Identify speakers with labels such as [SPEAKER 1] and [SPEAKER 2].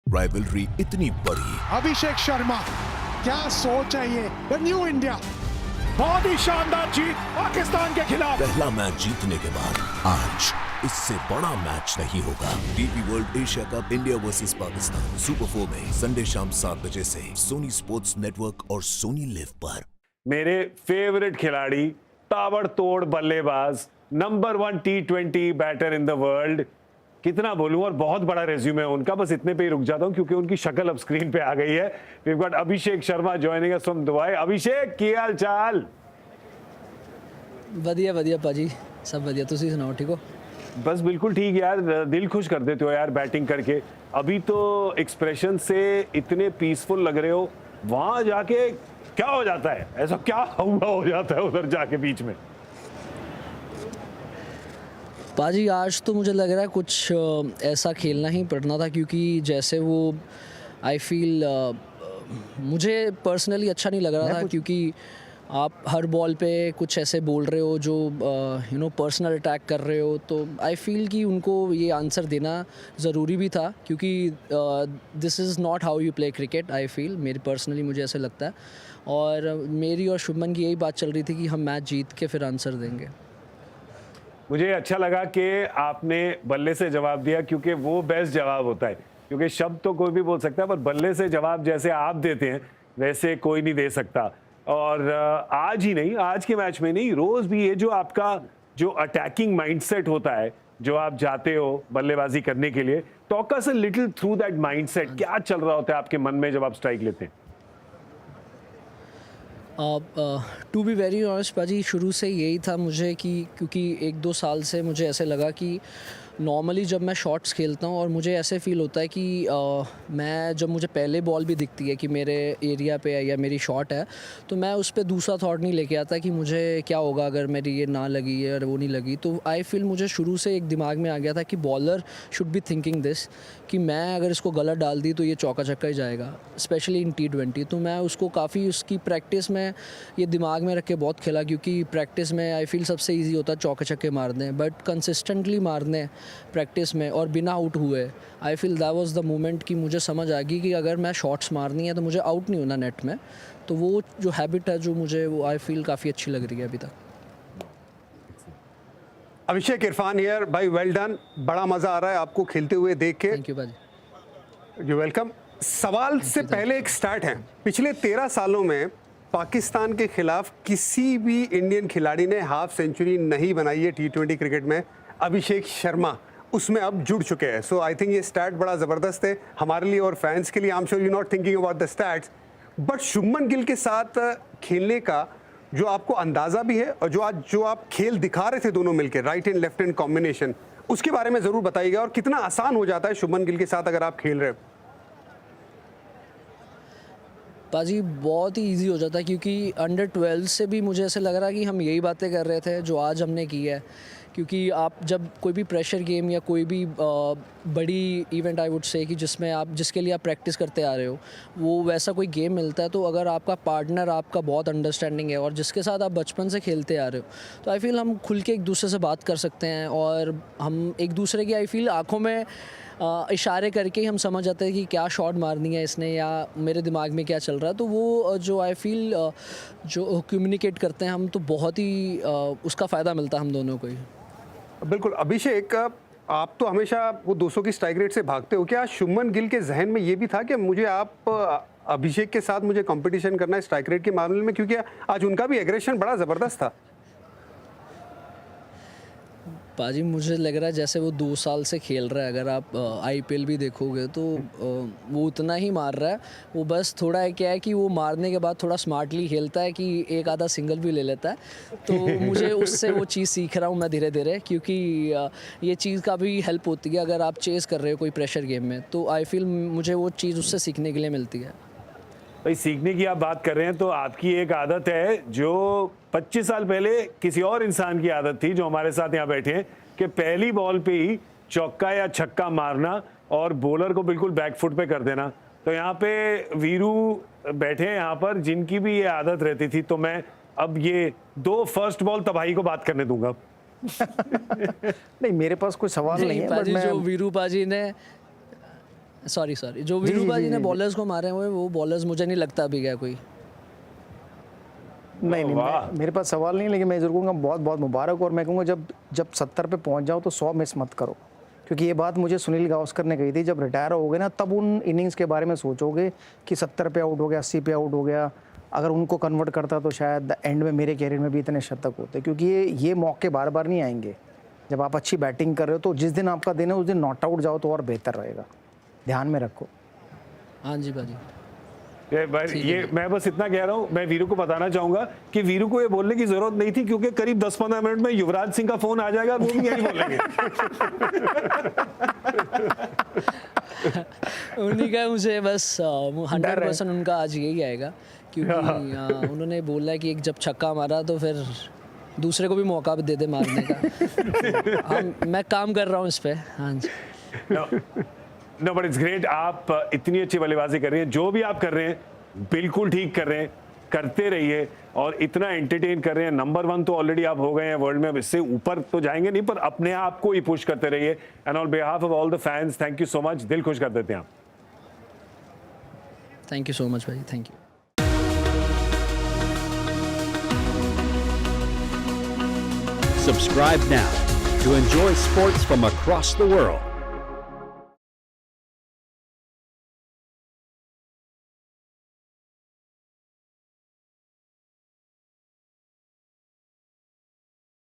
[SPEAKER 1] Rivalry इतनी बड़ी।
[SPEAKER 2] अभिषेक शर्मा, क्या सोच है ये, द न्यू इंडिया। बहुत ही शानदार जीत पाकिस्तान के खिलाफ।
[SPEAKER 1] पहला मैच जीतने के बाद आज इससे बड़ा मैच नहीं होगा। DP world Asia cup India versus Pakistan super 4 में संडे शाम 7 बजे से सोनी स्पोर्ट्स नेटवर्क और सोनी लिव पर।
[SPEAKER 3] मेरे फेवरेट खिलाड़ी, ताबड़तोड़ बल्लेबाज, number 1 T20 batter in the world. कितना बोलूं, और बहुत बड़ा रेज्यूमे है उनका। बस इतने पे ही रुक जाता हूं क्योंकि उनकी शक्ल अब स्क्रीन पे आ गई है। We have got Abhishek Sharma joining us from Dubai. Abhishek, की हाल चाल?
[SPEAKER 4] ਵਧੀਆ ਵਧੀਆ ਭਾਜੀ, सब ਵਧੀਆ। ਤੁਸੀਂ ਸੁਣਾਓ, ठीक हो?
[SPEAKER 3] बस बिल्कुल ठीक यार, दिल खुश कर देते हो यार बैटिंग करके। अभी तो एक्सप्रेशन से इतने पीसफुल लग रहे हो, वहां जाके क्या हो जाता है? ऐसा क्या हुआ हो जाता है उधर जाके बीच में?
[SPEAKER 4] पाजी आज तो मुझे लग रहा है कुछ ऐसा खेलना ही पड़ना था, क्योंकि जैसे वो आई फील मुझे पर्सनली अच्छा नहीं लग रहा था, क्योंकि आप हर बॉल पे कुछ ऐसे बोल रहे हो जो पर्सनल अटैक कर रहे हो। तो आई फील कि उनको ये आंसर देना ज़रूरी भी था, क्योंकि this is not how you play cricket. I feel, मेरी पर्सनली मुझे ऐसे लगता है, और मेरी और शुभमन की यही बात चल रही थी कि हम मैच जीत के फिर आंसर देंगे।
[SPEAKER 3] मुझे अच्छा लगा कि आपने बल्ले से जवाब दिया, क्योंकि वो बेस्ट जवाब होता है। क्योंकि शब्द तो कोई भी बोल सकता है, पर बल्ले से जवाब जैसे आप देते हैं वैसे कोई नहीं दे सकता। और आज ही नहीं, आज के मैच में नहीं, रोज भी ये जो आपका जो अटैकिंग माइंडसेट होता है, जो आप जाते हो बल्लेबाजी करने के लिए, talk us a little through that mindset. क्या चल रहा होता है आपके मन में जब आप स्ट्राइक लेते हैं?
[SPEAKER 4] टू बी वेरी ऑनेस्ट पाजी, शुरू से यही था मुझे कि क्योंकि 1-2 साल से मुझे ऐसे लगा कि नॉर्मली जब मैं शॉट्स खेलता हूँ और मुझे ऐसे फ़ील होता है कि मैं जब मुझे पहले बॉल भी दिखती है कि मेरे एरिया पे है या मेरी शॉट है, तो मैं उस पर दूसरा थॉट नहीं लेके आता कि मुझे क्या होगा अगर मेरी ये ना लगी या वो नहीं लगी। तो आई फील मुझे शुरू से एक दिमाग में आ गया था कि bowler should be thinking this, कि मैं अगर इसको गलत डाल दी तो ये चौका छक्का ही जाएगा, स्पेशली इन T20। तो मैं उसको काफ़ी उसकी प्रैक्टिस में ये दिमाग में रख के बहुत खेला, क्योंकि प्रैक्टिस में आई फील सबसे ईजी होता है चौके छक्के मारने, बट कंसिस्टेंटली मारने प्रैक्टिस में और बिना आउट हुए। I feel that was the moment कि मुझे समझ आ गई कि अगर मैं शॉट्स मारनी है तो मुझे आउट नहीं होना नेट में। तो वो जो हैबिट है जो मुझे, वो आई फील काफ़ी अच्छी लग रही है अभी तक।
[SPEAKER 5] अभिषेक, इरफान हियर भाई, वेल डन। बड़ा मज़ा आ रहा है आपको खेलते हुए देख के।
[SPEAKER 4] थैंक यू भाजी।
[SPEAKER 5] You welcome. सवाल से पहले एक स्टार्ट है। पिछले 13 सालों में पाकिस्तान के खिलाफ किसी भी इंडियन खिलाड़ी ने हाफ सेंचुरी नहीं बनाई है T20 क्रिकेट में। अभिषेक शर्मा उसमें अब जुड़ चुके हैं। सो आई थिंक ये स्टैट बड़ा ज़बरदस्त है हमारे लिए और फैंस के लिए। I am sure you not thinking about the stats, but Shubman Gill के साथ खेलने का जो आपको अंदाज़ा भी है और जो आप खेल दिखा रहे थे दोनों मिलकर, right and left hand combination, उसके बारे में ज़रूर बताइएगा। और कितना आसान हो जाता है शुभमन गिल के साथ अगर आप खेल रहे हो?
[SPEAKER 4] पाजी बहुत ही इजी हो जाता है, क्योंकि अंडर 12 से भी मुझे ऐसे लग रहा है कि हम यही बातें कर रहे थे जो आज हमने की है। क्योंकि आप जब कोई भी प्रेशर गेम या कोई भी बड़ी इवेंट आई वुड से कि जिसके लिए आप प्रैक्टिस करते आ रहे हो, वो वैसा कोई गेम मिलता है, तो अगर आपका पार्टनर आपका बहुत अंडरस्टैंडिंग है और जिसके साथ आप बचपन से खेलते आ रहे हो, तो आई फील हम खुल के एक दूसरे से बात कर सकते हैं, और हम एक दूसरे की आई फील आँखों में इशारे करके ही हम समझ जाते हैं कि क्या शॉट मारनी है इसने या मेरे दिमाग में क्या चल रहा है। तो वो जो आई फील जो कम्युनिकेट करते हैं हम, तो बहुत ही उसका फ़ायदा मिलता है हम दोनों को ही।
[SPEAKER 5] बिल्कुल। अभिषेक, आप तो हमेशा वो 200 की स्ट्राइक रेट से भागते हो, क्या शुभमन गिल के जहन में ये भी था कि मुझे अभिषेक के साथ मुझे कंपटीशन करना है स्ट्राइक रेट के मामले में, क्योंकि आज उनका भी एग्रेशन बड़ा ज़बरदस्त था?
[SPEAKER 4] पाजी मुझे लग रहा है जैसे वो 2 साल से खेल रहा है। अगर आप IPL भी देखोगे तो वो उतना ही मार रहा है। वो बस थोड़ा है क्या है कि वो मारने के बाद थोड़ा स्मार्टली खेलता है कि एक आधा सिंगल भी ले लेता है। तो मुझे उससे वो चीज़ सीख रहा हूँ मैं धीरे धीरे, क्योंकि ये चीज़ का भी हेल्प होती है अगर आप चेस कर रहे हो कोई प्रेशर गेम में। तो आई फील मुझे वो चीज़ उससे सीखने के लिए मिलती है।
[SPEAKER 3] भाई, सीखने की आप बात कर रहे हैं तो आपकी एक आदत है जो 25 साल पहले किसी और इंसान की आदत थी जो हमारे साथ यहाँ बैठे हैं, कि पहली बॉल पे ही चौका या छक्का मारना और बॉलर को बिल्कुल बैकफुट पे कर देना। तो यहाँ पे वीरू बैठे हैं यहाँ पर, जिनकी भी ये आदत रहती थी। तो मैं अब ये 2 फर्स्ट बॉल तबाही को बात करने दूंगा।
[SPEAKER 6] नहीं, मेरे पास कोई सवाल नहीं है, बट मैं
[SPEAKER 4] जो वीरू पाजी ने सॉरी जो वीरू बाजी ने बॉलर्स को मारे हुए वो बॉलर्स मुझे नहीं लगता अभी गया कोई।
[SPEAKER 6] नहीं
[SPEAKER 3] वाह।
[SPEAKER 6] मेरे पास सवाल नहीं, लेकिन मैं जरूर कहूँगा बहुत बहुत मुबारक। और मैं कहूँगा जब 70 पे पहुँच जाओ तो 100 मिस मत करो, क्योंकि ये बात मुझे सुनील गावस्कर ने कही थी, जब रिटायर हो गए ना तब उन इनिंग्स के बारे में सोचोगे कि 70 पे आउट हो गया, 80 पे आउट हो गया, अगर उनको कन्वर्ट करता तो शायद एंड में मेरे कैरियर में भी इतने शतक होते, क्योंकि ये मौके बार बार नहीं आएंगे। जब आप अच्छी बैटिंग कर रहे हो तो जिस दिन आपका दिन है उस दिन नॉट आउट जाओ तो और बेहतर रहेगा, ध्यान में रखो।
[SPEAKER 4] हाँ जी भाजी।
[SPEAKER 3] ये मैं बस इतना कह रहा हूँ, मैं वीरू को बताना चाहूंगा कि वीरू को ये बोलने की जरूरत नहीं थी, क्योंकि करीब 10-15 मिनट में युवराज सिंह का फोन आ जाएगा, वो भी यही बोलेंगे।
[SPEAKER 4] उन्हीं का मुझे बस 100% उनका आज यही आएगा, क्योंकि उन्होंने बोला है कि एक जब छक्का मारा तो फिर दूसरे को भी मौका दे दे मारने का। मैं काम कर रहा हूँ इस पे। हाँ जी।
[SPEAKER 3] नो बट इट्स ग्रेट, आप इतनी अच्छी बल्लेबाजी कर रही हैं, जो भी आप कर रहे हैं बिल्कुल ठीक कर रहे हैं, करते रहिए और इतना एंटरटेन कर रहे हैं। नंबर 1 तो ऑलरेडी आप हो गए हैं वर्ल्ड में, अब इससे ऊपर तो जाएंगे नहीं, पर अपने आप को ही पुश करते रहिए। And on behalf of all the fans, thank you so much, दिल खुश कर देते हैं आप।
[SPEAKER 4] थैंक यू सो मच भाई, thank you.
[SPEAKER 7] Subscribe now to enjoy sports from across the world.